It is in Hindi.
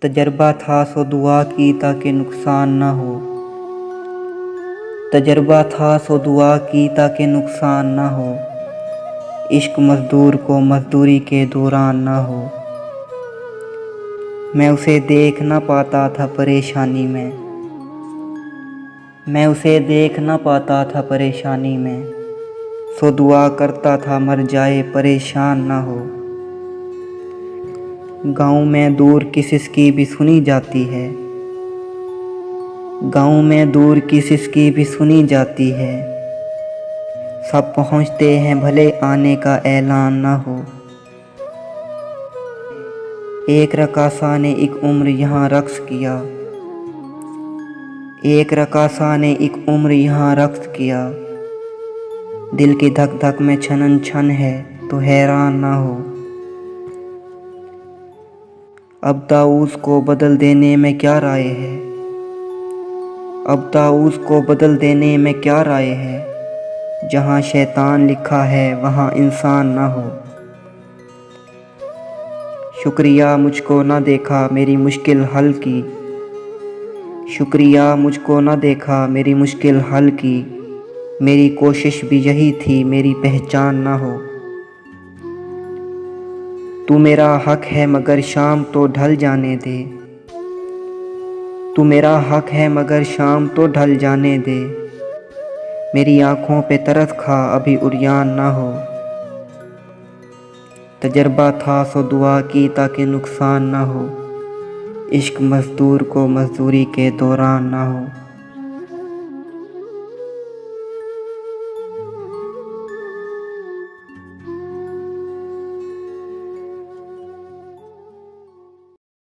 तजर्बा था सो दुआ की ताकि नुकसान न हो। तजर्बा था सो दुआ की ताकि नुकसान न हो। इश्क मज़दूर को मज़दूरी के दौरान न हो। मैं उसे देख न पाता था परेशानी में। मैं उसे देख न पाता था परेशानी में। सो दुआ करता था मर जाए परेशान न हो। गाँव में दूर की सिसकी भी सुनी जाती है। गाँव में दूर की सिसकी भी सुनी जाती है। सब पहुँचते हैं भले आने का ऐलान न हो। एक रकासा ने एक उम्र यहाँ रक्स किया। एक रकासा ने एक उम्र यहाँ रक्स किया। दिल की धक धक में छनन छन है तो हैरान ना हो। अब ताऊस को बदल देने में क्या राय है। अब ताऊस को बदल देने में क्या राय है। जहाँ शैतान लिखा है वहाँ इंसान ना हो। शुक्रिया मुझको न देखा मेरी मुश्किल हल की। शुक्रिया मुझको न देखा मेरी मुश्किल हल की। मेरी कोशिश भी यही थी मेरी पहचान ना हो। तू मेरा हक है मगर शाम तो ढल जाने दे। तू मेरा हक है मगर शाम तो ढल जाने दे। मेरी आँखों पे तरस खा अभी उरियान ना हो। तजर्बा था सो दुआ की ताकि नुकसान ना हो। इश्क मज़दूर को मज़दूरी के दौरान ना हो।